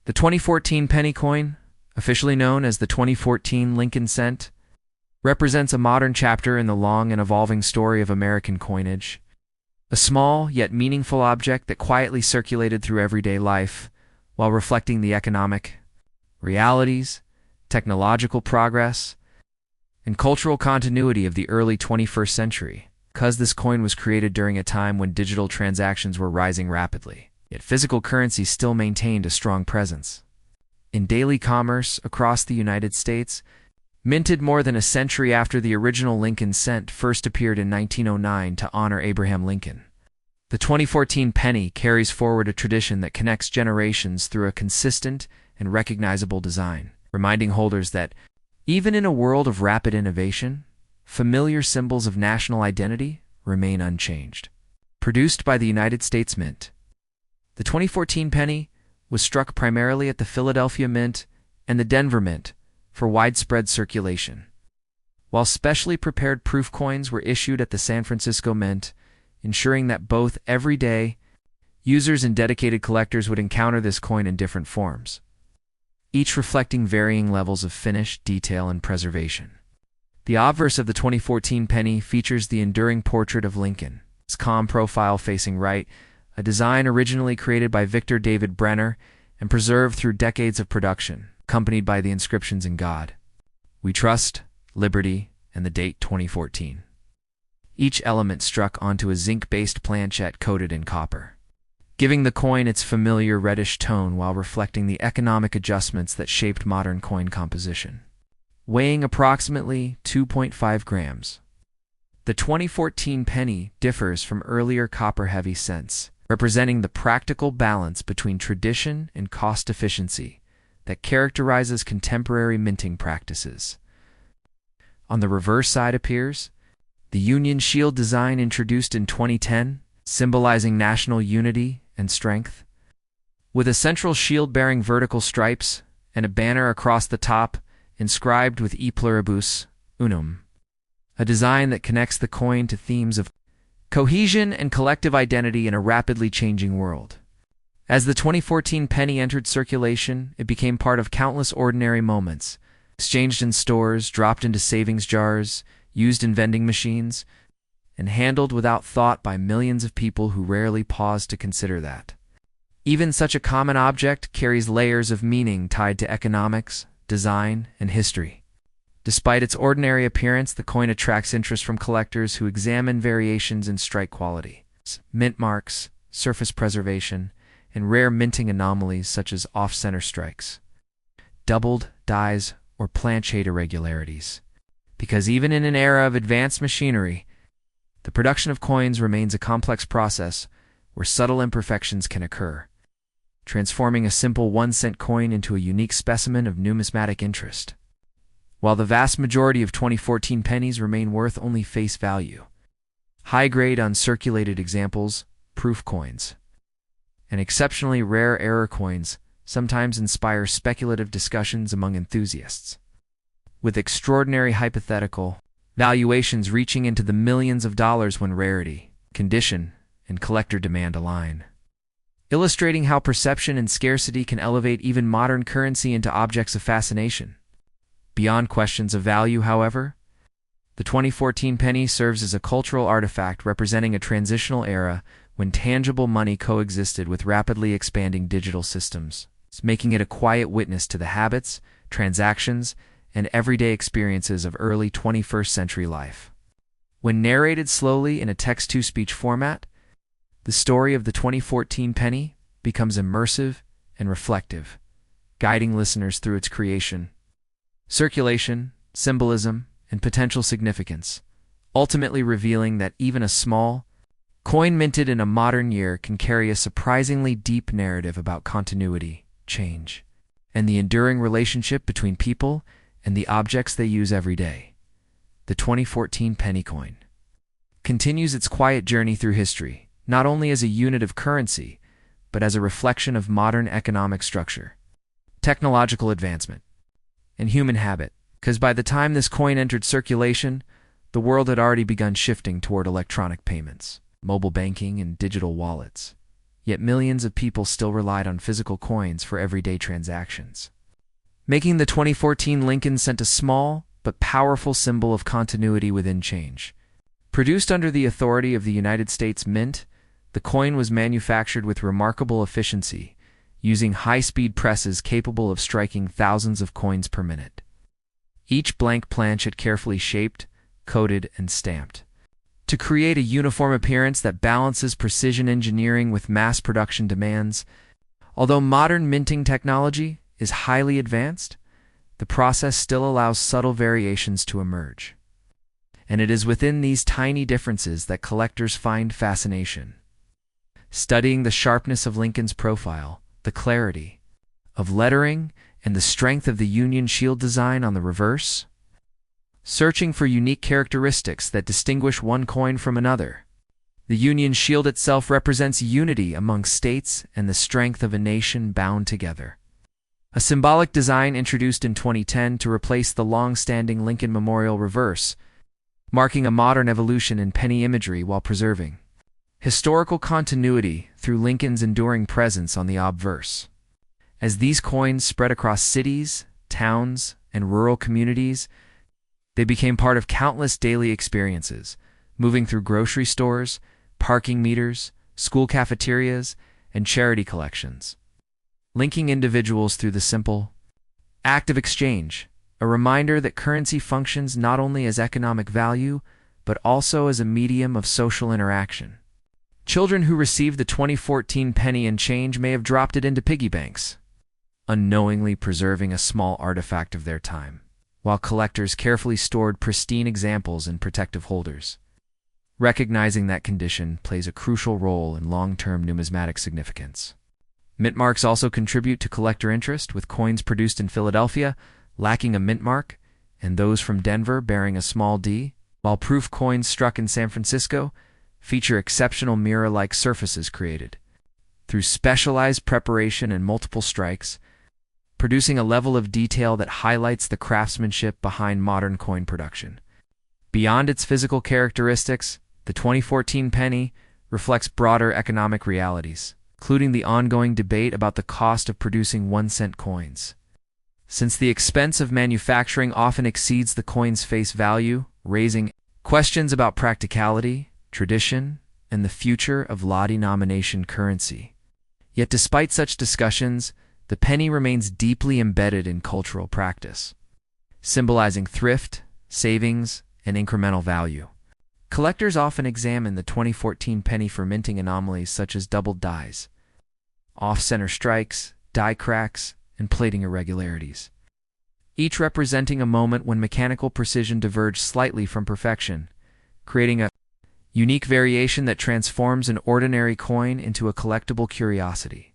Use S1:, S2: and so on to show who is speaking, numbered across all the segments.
S1: The 2014 penny coin, officially known as the 2014 Lincoln cent, represents a modern chapter in the long and evolving story of American coinage. A small yet meaningful object that quietly circulated through everyday life while reflecting the economic realities, technological progress, and cultural continuity of the early 21st century. Because this coin was created during a time when digital transactions were rising rapidly, yet physical currency still maintained a strong presence. In daily commerce across the United States, minted more than a century after the original Lincoln cent first appeared in 1909 to honor Abraham Lincoln. The 2014 penny carries forward a tradition that connects generations through a consistent and recognizable design, reminding holders that, even in a world of rapid innovation, familiar symbols of national identity remain unchanged. Produced by the United States Mint, the 2014 penny was struck primarily at the Philadelphia Mint and the Denver Mint for widespread circulation, while specially prepared proof coins were issued at the San Francisco Mint, ensuring that both everyday users and dedicated collectors would encounter this coin in different forms, each reflecting varying levels of finish, detail, and preservation. The obverse of the 2014 penny features the enduring portrait of Lincoln, his calm profile facing right, a design originally created by Victor David Brenner and preserved through decades of production, accompanied by the inscriptions in God, "We Trust," "Liberty," and the date 2014. Each element struck onto a zinc-based planchette coated in copper, giving the coin its familiar reddish tone while reflecting the economic adjustments that shaped modern coin composition. Weighing approximately 2.5 grams, the 2014 penny differs from earlier copper-heavy cents, representing the practical balance between tradition and cost efficiency that characterizes contemporary minting practices. On the reverse side appears the Union Shield design introduced in 2010, symbolizing national unity and strength. With a central shield bearing vertical stripes and a banner across the top inscribed with E pluribus unum, a design that connects the coin to themes of cohesion and collective identity in a rapidly changing world. As the 2014 penny entered circulation, it became part of countless ordinary moments, exchanged in stores, dropped into savings jars, used in vending machines, and handled without thought by millions of people who rarely pause to consider that. Even such a common object carries layers of meaning tied to economics, design, and history. Despite its ordinary appearance, the coin attracts interest from collectors who examine variations in strike quality, mint marks, surface preservation, and rare minting anomalies such as off-center strikes, doubled, dies, or planchette irregularities. Because even in an era of advanced machinery, the production of coins remains a complex process where subtle imperfections can occur, transforming a simple 1-cent coin into a unique specimen of numismatic interest. While the vast majority of 2014 pennies remain worth only face value, high-grade uncirculated examples, proof coins, and exceptionally rare error coins sometimes inspire speculative discussions among enthusiasts, with extraordinary hypothetical valuations reaching into the millions of dollars when rarity, condition, and collector demand align, illustrating how perception and scarcity can elevate even modern currency into objects of fascination. Beyond questions of value, however, the 2014 penny serves as a cultural artifact representing a transitional era when tangible money coexisted with rapidly expanding digital systems, making it a quiet witness to the habits, transactions, and everyday experiences of early 21st century life. When narrated slowly in a text-to-speech format, the story of the 2014 penny becomes immersive and reflective, guiding listeners through its creation, circulation, symbolism, and potential significance, ultimately revealing that even a small coin minted in a modern year can carry a surprisingly deep narrative about continuity, change, and the enduring relationship between people and the objects they use every day. The 2014 penny coin continues its quiet journey through history, not only as a unit of currency, but as a reflection of modern economic structure, technological advancement, and human habit, because by the time this coin entered circulation, the world had already begun shifting toward electronic payments, mobile banking, and digital wallets. yet millions of people still relied on physical coins for everyday transactions, making the 2014 Lincoln cent a small but powerful symbol of continuity within change. Produced under the authority of the United States Mint, the coin was manufactured with remarkable efficiency, using high-speed presses capable of striking thousands of coins per minute. Each blank planchet carefully shaped, coated, and stamped, to create a uniform appearance that balances precision engineering with mass production demands. Although modern minting technology is highly advanced, the process still allows subtle variations to emerge. And it is within these tiny differences that collectors find fascination. Studying the sharpness of Lincoln's profile, the clarity of lettering, and the strength of the Union Shield design on the reverse, searching for unique characteristics that distinguish one coin from another. The Union Shield itself represents unity among states and the strength of a nation bound together. A symbolic design introduced in 2010 to replace the long-standing Lincoln Memorial reverse, marking a modern evolution in penny imagery while preserving historical continuity through Lincoln's enduring presence on the obverse. As these coins spread across cities, towns, and rural communities, they became part of countless daily experiences, moving through grocery stores, parking meters, school cafeterias, and charity collections, linking individuals through the simple act of exchange, a reminder that currency functions not only as economic value, but also as a medium of social interaction. Children who received the 2014 penny and change may have dropped it into piggy banks, unknowingly preserving a small artifact of their time, while collectors carefully stored pristine examples in protective holders. Recognizing that condition plays a crucial role in long-term numismatic significance. Mint marks also contribute to collector interest, with coins produced in Philadelphia lacking a mint mark, and those from Denver bearing a small d, while proof coins struck in San Francisco feature exceptional mirror-like surfaces created through specialized preparation and multiple strikes, producing a level of detail that highlights the craftsmanship behind modern coin production. Beyond its physical characteristics, the 2014 penny reflects broader economic realities, including the ongoing debate about the cost of producing 1-cent coins. Since the expense of manufacturing often exceeds the coin's face value, raising questions about practicality, tradition, and the future of law-denomination currency. Yet despite such discussions, the penny remains deeply embedded in cultural practice, symbolizing thrift, savings, and incremental value. Collectors often examine the 2014 penny for minting anomalies such as doubled dies, off-center strikes, die cracks, and plating irregularities, each representing a moment when mechanical precision diverged slightly from perfection, creating a unique variation that transforms an ordinary coin into a collectible curiosity.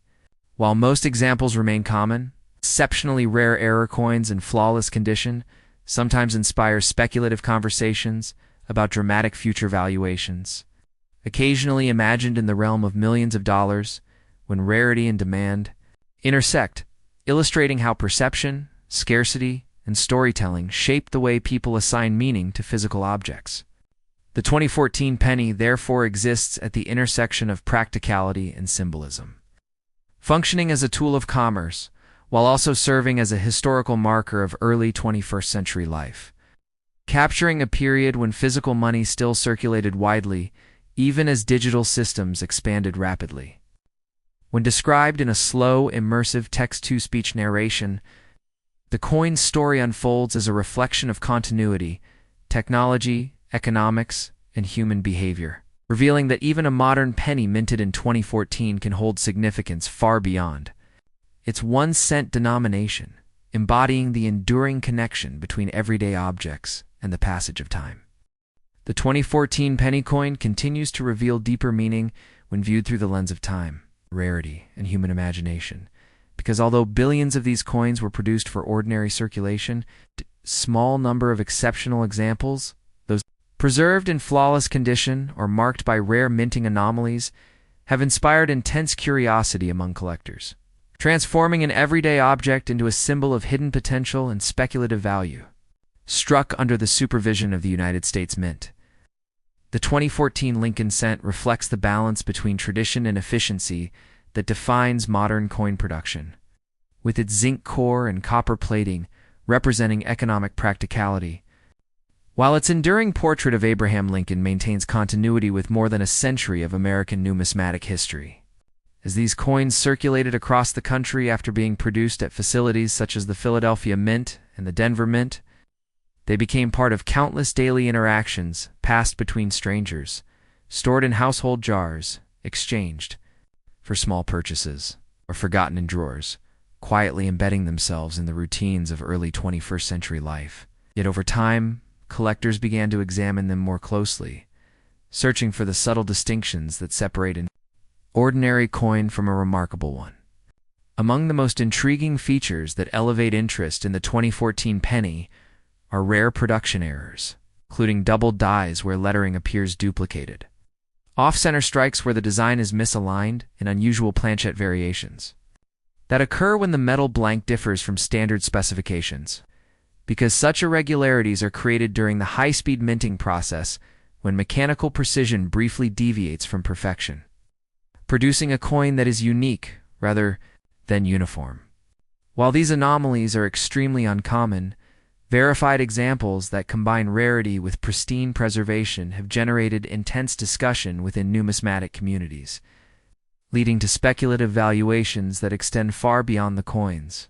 S1: While most examples remain common, exceptionally rare error coins in flawless condition sometimes inspire speculative conversations about dramatic future valuations, occasionally imagined in the realm of millions of dollars when rarity and demand intersect, illustrating how perception, scarcity, and storytelling shape the way people assign meaning to physical objects. The 2014 penny therefore exists at the intersection of practicality and symbolism, functioning as a tool of commerce while also serving as a historical marker of early 21st century life, capturing a period when physical money still circulated widely, even as digital systems expanded rapidly. When described in a slow, immersive text-to-speech narration, the coin's story unfolds as a reflection of continuity, technology, economics, and human behavior, revealing that even a modern penny minted in 2014 can hold significance far beyond its 1-cent denomination, embodying the enduring connection between everyday objects and the passage of time. The 2014 penny coin continues to reveal deeper meaning when viewed through the lens of time, rarity, and human imagination, because although billions of these coins were produced for ordinary circulation, a small number of exceptional examples, those preserved in flawless condition or marked by rare minting anomalies, have inspired intense curiosity among collectors, transforming an everyday object into a symbol of hidden potential and speculative value. Struck under the supervision of the United States Mint, The 2014 Lincoln cent reflects the balance between tradition and efficiency that defines modern coin production, with its zinc core and copper plating representing economic practicality, while its enduring portrait of Abraham Lincoln maintains continuity with more than a century of American numismatic history. As these coins circulated across the country after being produced at facilities such as the Philadelphia Mint and the Denver Mint, they became part of countless daily interactions passed between strangers, stored in household jars, exchanged for small purchases, or forgotten in drawers, quietly embedding themselves in the routines of early 21st century life. Yet over time, collectors began to examine them more closely, searching for the subtle distinctions that separate an ordinary coin from a remarkable one. Among the most intriguing features that elevate interest in the 2014 penny are rare production errors, including doubled dies where lettering appears duplicated, off-center strikes where the design is misaligned, and unusual planchette variations that occur when the metal blank differs from standard specifications, because such irregularities are created during the high-speed minting process when mechanical precision briefly deviates from perfection, producing a coin that is unique rather than uniform. While these anomalies are extremely uncommon, verified examples that combine rarity with pristine preservation have generated intense discussion within numismatic communities, leading to speculative valuations that extend far beyond the coins.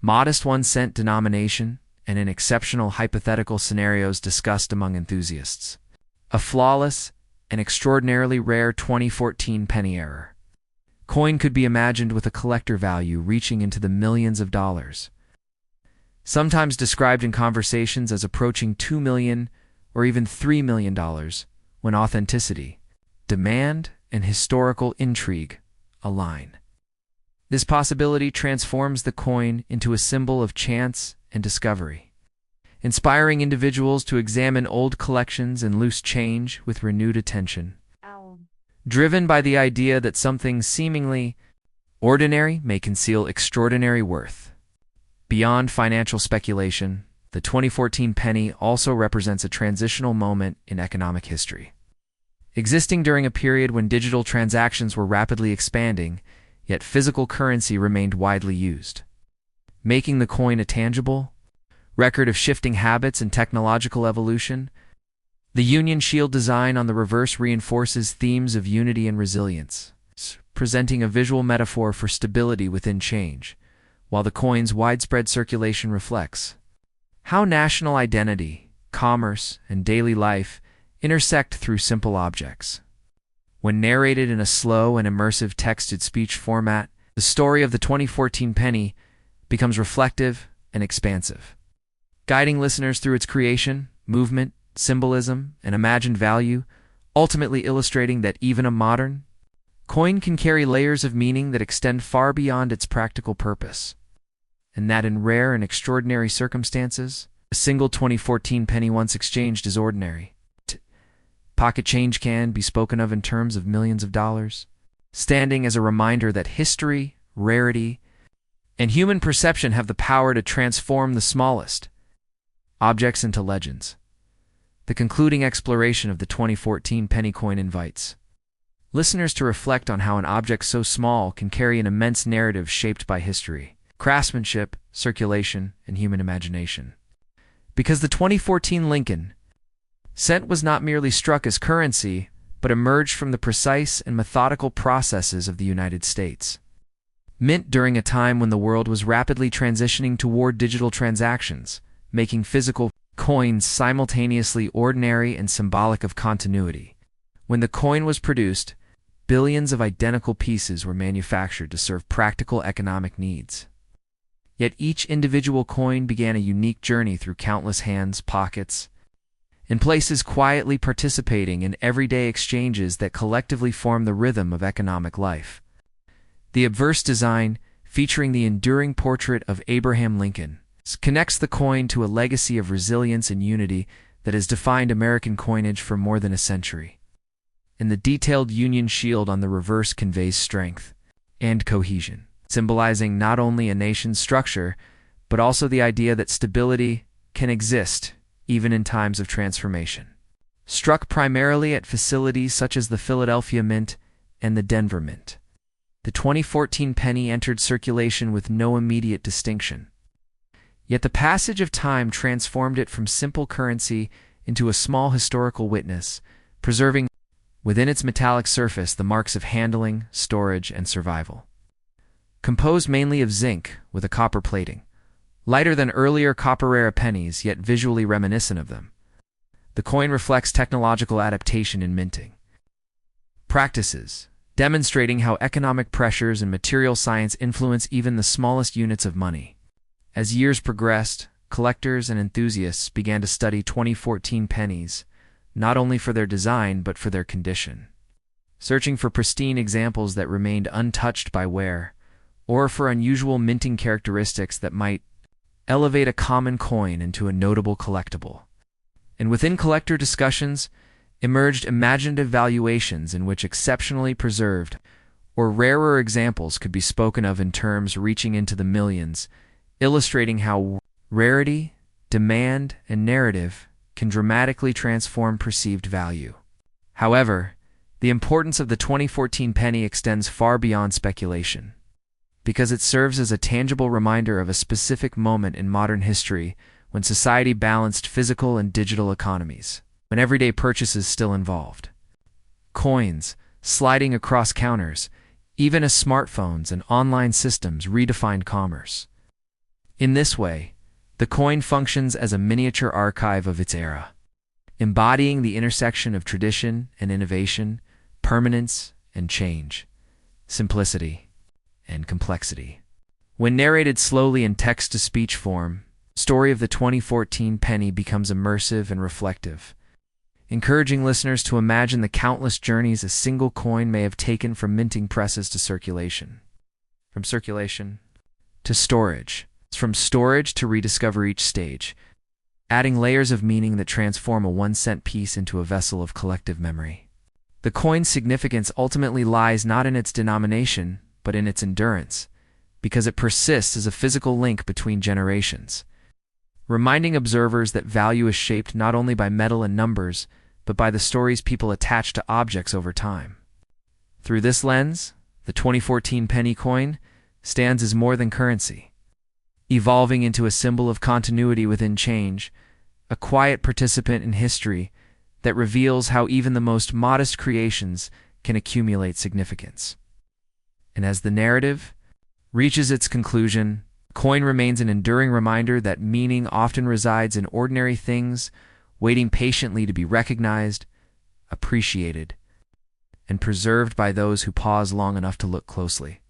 S1: Modest 1-cent denomination and in exceptional hypothetical scenarios discussed among enthusiasts. A flawless and extraordinarily rare 2014 penny error coin could be imagined with a collector value reaching into the millions of dollars, sometimes described in conversations as approaching $2 million or even $3 million, when authenticity, demand, and historical intrigue align. This possibility transforms the coin into a symbol of chance and discovery, inspiring individuals to examine old collections and loose change with renewed attention, driven by the idea that something seemingly ordinary may conceal extraordinary worth. Beyond financial speculation, the 2014 penny also represents a transitional moment in economic history. Existing during a period when digital transactions were rapidly expanding, yet physical currency remained widely used, making the coin a tangible record of shifting habits and technological evolution. The Union Shield design on the reverse reinforces themes of unity and resilience, presenting a visual metaphor for stability within change, while the coin's widespread circulation reflects how national identity, commerce, and daily life intersect through simple objects. When narrated in a slow and immersive text-to-speech format, the story of the 2014 penny becomes reflective and expansive, guiding listeners through its creation, movement, symbolism, and imagined value, ultimately illustrating that even a modern coin can carry layers of meaning that extend far beyond its practical purpose, and that in rare and extraordinary circumstances, a single 2014 penny once exchanged is ordinary. Pocket change can be spoken of in terms of millions of dollars, standing as a reminder that history, rarity, and human perception have the power to transform the smallest objects into legends. The concluding exploration of the 2014 penny coin invites listeners to reflect on how an object so small can carry an immense narrative shaped by history, craftsmanship, circulation, and human imagination. Because the 2014 Lincoln cent was not merely struck as currency, but emerged from the precise and methodical processes of the United States Mint during a time when the world was rapidly transitioning toward digital transactions, making physical coins simultaneously ordinary and symbolic of continuity. When the coin was produced, billions of identical pieces were manufactured to serve practical economic needs. Yet each individual coin began a unique journey through countless hands, pockets, and places quietly participating in everyday exchanges that collectively form the rhythm of economic life. The obverse design, featuring the enduring portrait of Abraham Lincoln, connects the coin to a legacy of resilience and unity that has defined American coinage for more than a century. And the detailed Union Shield on the reverse conveys strength and cohesion, symbolizing not only a nation's structure, but also the idea that stability can exist even in times of transformation. struck primarily at facilities such as the Philadelphia Mint and the Denver Mint. The 2014 penny entered circulation with no immediate distinction. Yet the passage of time transformed it from simple currency into a small historical witness, preserving within its metallic surface the marks of handling, storage, and survival. Composed mainly of zinc with a copper plating, lighter than earlier copper-era pennies yet visually reminiscent of them, the coin reflects technological adaptation in minting practices, demonstrating how economic pressures and material science influence even the smallest units of money. As years progressed, collectors and enthusiasts began to study 2014 pennies, not only for their design but for their condition, searching for pristine examples that remained untouched by wear, or for unusual minting characteristics that might elevate a common coin into a notable collectible. And within collector discussions emerged imaginative valuations in which exceptionally preserved or rarer examples could be spoken of in terms reaching into the millions, illustrating how rarity, demand, and narrative can dramatically transform perceived value. However, the importance of the 2014 penny extends far beyond speculation, because it serves as a tangible reminder of a specific moment in modern history when society balanced physical and digital economies, when everyday purchases still involved coins, sliding across counters, even as smartphones and online systems redefined commerce. In this way, the coin functions as a miniature archive of its era, embodying the intersection of tradition and innovation, permanence and change, simplicity and complexity. When narrated slowly in text-to-speech form, the story of the 2014 penny becomes immersive and reflective, encouraging listeners to imagine the countless journeys a single coin may have taken from minting presses to circulation, from circulation to storage, from storage to rediscover each stage, adding layers of meaning that transform a 1-cent piece into a vessel of collective memory. The coin's significance ultimately lies not in its denomination, but in its endurance, because it persists as a physical link between generations, reminding observers that value is shaped not only by metal and numbers, but by the stories people attach to objects over time. Through this lens, the 2014 penny coin stands as more than currency, evolving into a symbol of continuity within change, a quiet participant in history that reveals how even the most modest creations can accumulate significance. And as the narrative reaches its conclusion, the coin remains an enduring reminder that meaning often resides in ordinary things, waiting patiently to be recognized, appreciated, and preserved by those who pause long enough to look closely.